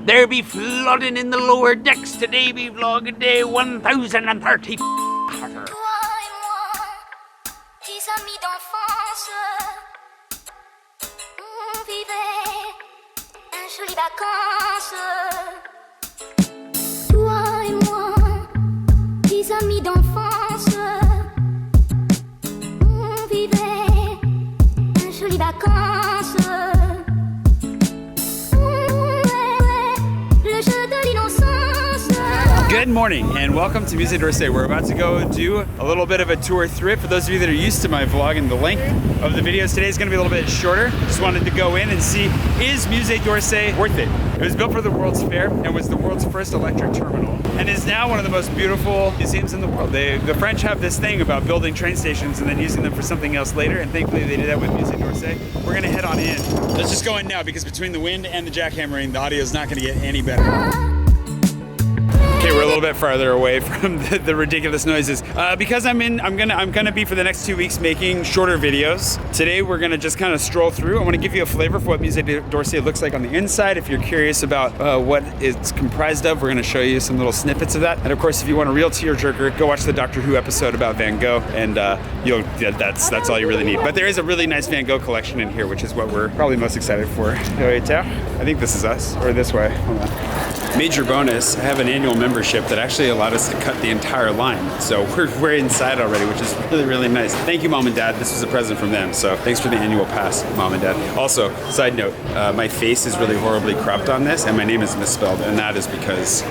There be flooding in the lower decks today, be vlog day 1030. Toi et moi, tes amis d'enfance, on vivait un joli vacances. Toi et moi, tes amis d'enfance, on vivait un joli vacances. Le jeu de l'innocence. Good morning and welcome to Musée d'Orsay. We're about to go do a little bit of a tour through it. For those of you that are used to my vlog, and the length of the videos today is going to be a little bit shorter. Just wanted to go in and see, is Musée d'Orsay worth it? It was built for the World's Fair and was the world's first electric terminal, and is now one of the most beautiful museums in the world. The French have this thing about building train stations and then using them for something else later, and thankfully they did that with Musée d'Orsay. We're going to head on in. Let's just go in now, because between the wind and the jackhammering, the audio is not going to get any better. Okay, we're a little bit farther away from the ridiculous noises because I'm gonna be for the next 2 weeks making shorter videos. Today we're gonna just kind of stroll through. I want to give you a flavor for what Musée d'Orsay looks like on the inside. If you're curious about what it's comprised of, we're gonna show you some little snippets of that. And of course, if you want a real tearjerker, go watch the Doctor Who episode about Van Gogh, and that's all you really need. But there is a really nice Van Gogh collection in here, which is what we're probably most excited for. I think this is us, or this way. Hold on. Major bonus, I have an annual membership that actually allowed us to cut the entire line. So we're inside already, which is really, really nice. Thank you, Mom and Dad. This was a present from them. So thanks for the annual pass, Mom and Dad. Also, side note, my face is really horribly cropped on this, and my name is misspelled, and that is because...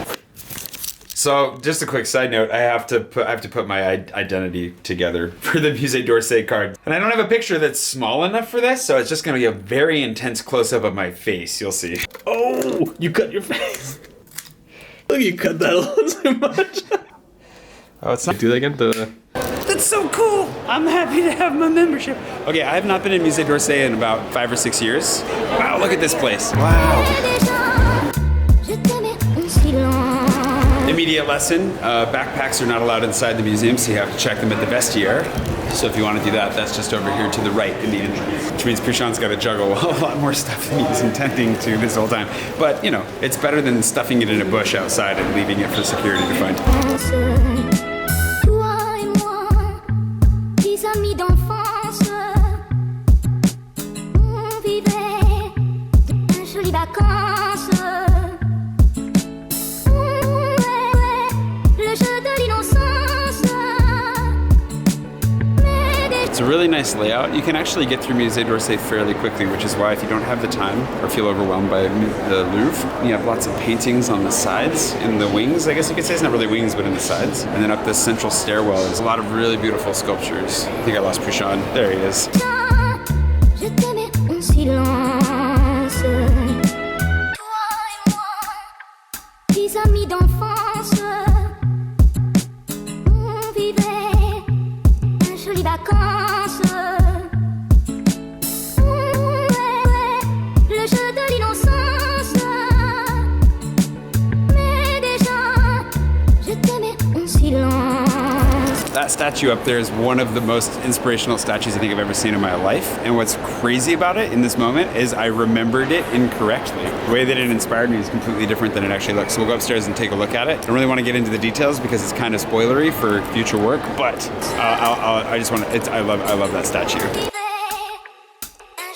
So, just a quick side note, I have to put my identity together for the Musée d'Orsay card. And I don't have a picture that's small enough for this, so it's just gonna be a very intense close-up of my face, you'll see. Oh, you cut your face. Look, you cut that a little too much. Oh, it's not. Do that again? That's so cool! I'm happy to have my membership. Okay, I have not been in Musée d'Orsay in about 5 or 6 years. Wow, look at this place. Wow. Immediate lesson, backpacks are not allowed inside the museum, so you have to check them at the vestiaire. So if you want to do that, that's just over here to the right in the entrance. Which means Puxan's got to juggle a lot more stuff than he was intending to this whole time. But, you know, it's better than stuffing it in a bush outside and leaving it for security to find. Toi et moi, tes amis d'enfance, on vivait un joli vacances. Le jeu de l'innocence. It's a really nice layout. You can actually get through Musée d'Orsay fairly quickly, which is why if you don't have the time or feel overwhelmed by the Louvre, you have lots of paintings on the sides, in the wings, I guess you could say. It's not really wings, but in the sides. And then up this central stairwell, there's a lot of really beautiful sculptures. I think I lost Puxan. There he is. Je t'aimais en silence. Toi et moi, tes amis d'enfance, on vivait un joli vacances. Le jeu de l'innocence. Mais déjà, je t'aimais en silence. That statue up there is one of the most inspirational statues I think I've ever seen in my life. And what's crazy about it in this moment is I remembered it incorrectly. The way that it inspired me is completely different than it actually looks. So we'll go upstairs and take a look at it. I don't really want to get into the details because it's kind of spoilery for future work, but I just want to, I love that statue. Un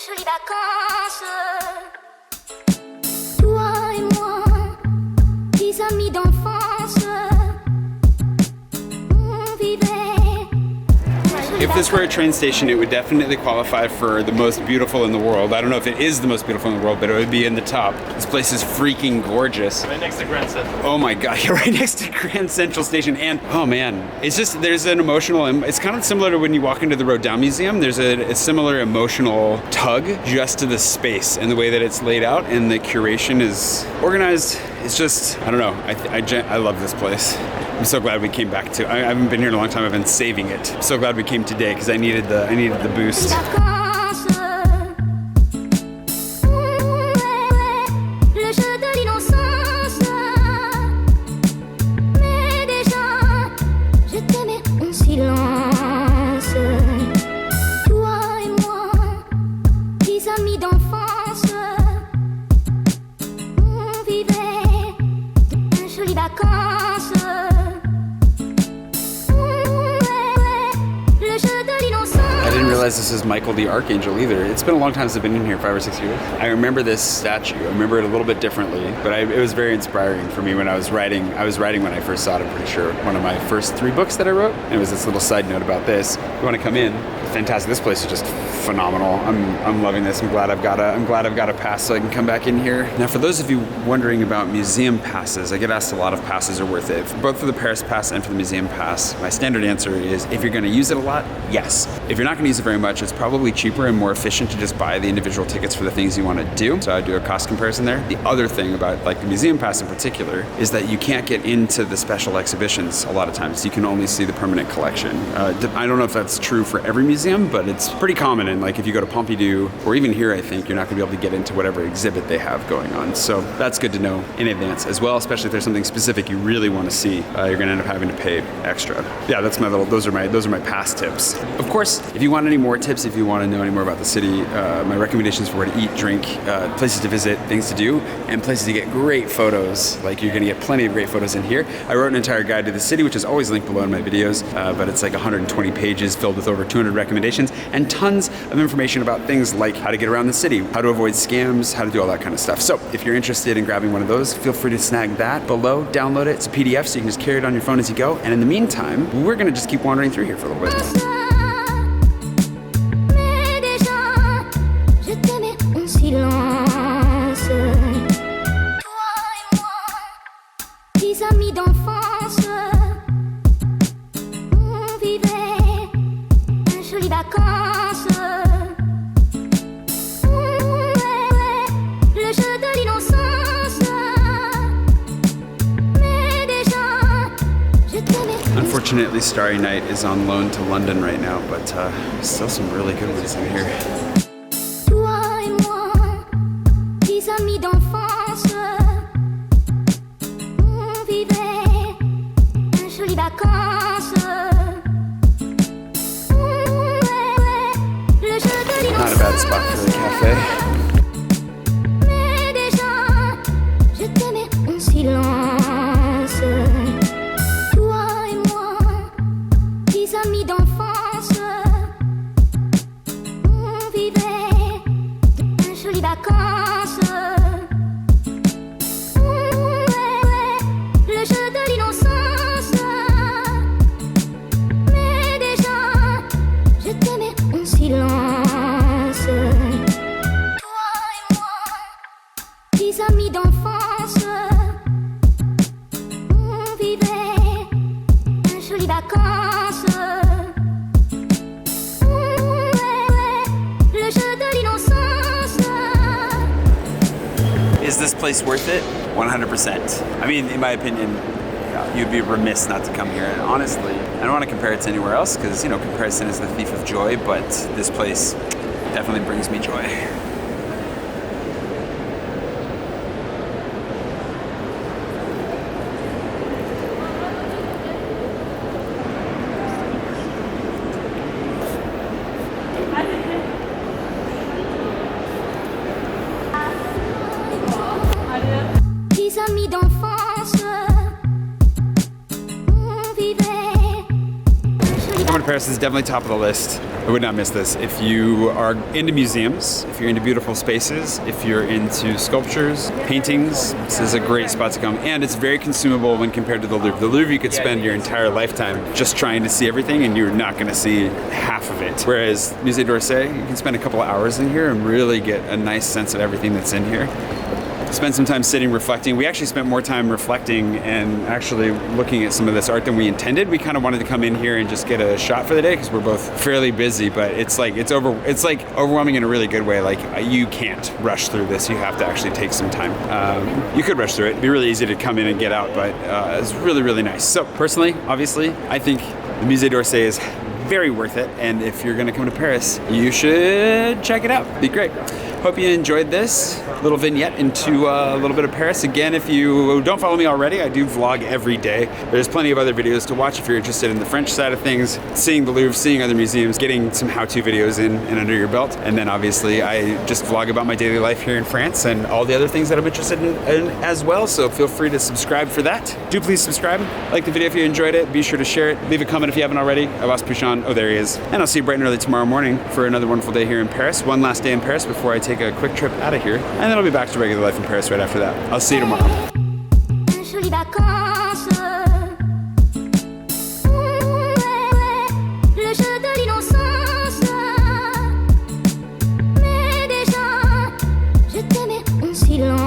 joli vacances. Toi et moi, tes amis d'enfance, on vivait. If this were a train station, it would definitely qualify for the most beautiful in the world. I don't know if it is the most beautiful in the world, but it would be in the top. This place is freaking gorgeous. Right next to Grand Central. Oh my God, you're right next to Grand Central Station. And oh man, it's just, there's an emotional, it's kind of similar to when you walk into the Rodin Museum. There's a similar emotional tug just to the space and the way that it's laid out, and the curation is organized. It's just, I don't know, I love this place. I'm so glad we came back to. I haven't been here in a long time. I've been saving it. I'm so glad we came today because I needed the boost. Le jeu de l'innocence. Mais déjà, je t'aimais en silence. Toi et moi, tes amis d'enfance, on vivait. realize this is Michael the Archangel either. It's been a long time since I've been in here, 5 or 6 years. I remember this statue. I remember it a little bit differently, but it was very inspiring for me when I was writing. I was writing when I first saw it, I'm pretty sure. One of my first 3 books that I wrote. And it was this little side note about this. If you want to come in, fantastic. This place is just phenomenal. I'm loving this. I'm glad I've got a pass so I can come back in here. Now, for those of you wondering about museum passes, I get asked a lot if passes are worth it. Both for the Paris pass and for the museum pass, my standard answer is if you're going to use it a lot, yes. If you're not going to use it very much, it's probably cheaper and more efficient to just buy the individual tickets for the things you want to do. So I do a cost comparison there. The other thing about like the museum pass in particular is that you can't get into the special exhibitions a lot of times. You can only see the permanent collection. I don't know if that's true for every museum, but it's pretty common. And like if you go to Pompidou or even here, I think you're not going to be able to get into whatever exhibit they have going on. So that's good to know in advance as well, especially if there's something specific you really want to see. You're going to end up having to pay extra. Yeah, that's my little. Those are my past tips. Of course, if you want any more tips, if you want to know any more about the city, my recommendations for where to eat, drink, places to visit, things to do, and places to get great photos. Like you're going to get plenty of great photos in here. I wrote an entire guide to the city, which is always linked below in my videos, but it's like 120 pages filled with over 200 recommendations and tons of information about things like how to get around the city, how to avoid scams, how to do all that kind of stuff. So if you're interested in grabbing one of those, feel free to snag that below, download it. It's a PDF, so you can just carry it on your phone as you go. And in the meantime, we're going to just keep wandering through here for a little bit. Mais déjà, je t'aimais en silence. Toi et moi, 10 amis d'enfance, on vivait un joli vacances. Le jeu de l'innocence. Mais déjà, je t'aimais. Unfortunately, Starry Night is on loan to London right now, but still some really good ones in here. Toi et moi, 10 amis d'enfance, on vivait un joli vacances. Le jeu de l'innocence. Not a bad spot for a cafe. Mais déjà, je t'aimais en silence. Toi et moi, 10 amis d'enfance, on vivait un joli vacances. Le jeu de l'innocence. Mais déjà, je t'aimais en silence. Toi et moi, 10 amis d'enfance, on vivait un joli vacances. Le jeu de l'innocence. Is this place worth it? 100%. I mean, in my opinion, you'd be remiss not to come here. And honestly, I don't want to compare it to anywhere else because, you know, comparison is the thief of joy, but this place definitely brings me joy. Amis d'enfance, on vivait. Coming to Paris is definitely top of the list. I would not miss this. If you are into museums, if you're into beautiful spaces, if you're into sculptures, paintings, this is a great spot to come. And it's very consumable when compared to the Louvre. The Louvre you could spend your entire lifetime just trying to see everything and you're not gonna see half of it. Whereas Musée d'Orsay, you can spend a couple of hours in here and really get a nice sense of everything that's in here. Spend some time sitting, reflecting. We actually spent more time reflecting and actually looking at some of this art than we intended. We kind of wanted to come in here and just get a shot for the day because we're both fairly busy, but it's like overwhelming in a really good way. Like you can't rush through this. You have to actually take some time. You could rush through it. It'd be really easy to come in and get out, but it's really, really nice. So personally, obviously, I think the Musée d'Orsay is very worth it. And if you're gonna come to Paris, you should check it out. It'd be great. Hope you enjoyed this. little vignette into a little bit of Paris. Again, if you don't follow me already, I do vlog every day. There's plenty of other videos to watch if you're interested in the French side of things, seeing the Louvre, seeing other museums, getting some how-to videos in and under your belt. And then obviously I just vlog about my daily life here in France and all the other things that I'm interested in as well. So feel free to subscribe for that. Do please subscribe. Like the video if you enjoyed it. Be sure to share it. Leave a comment if you haven't already. I lost Puxan. Oh, there he is. And I'll see you bright and early tomorrow morning for another wonderful day here in Paris. One last day in Paris before I take a quick trip out of here. And then I'll be back to regular life in Paris right after that. I'll see you tomorrow. Jolies vacances. Le jeu de l'innocence. Mais déjà, je t'aimais en silence.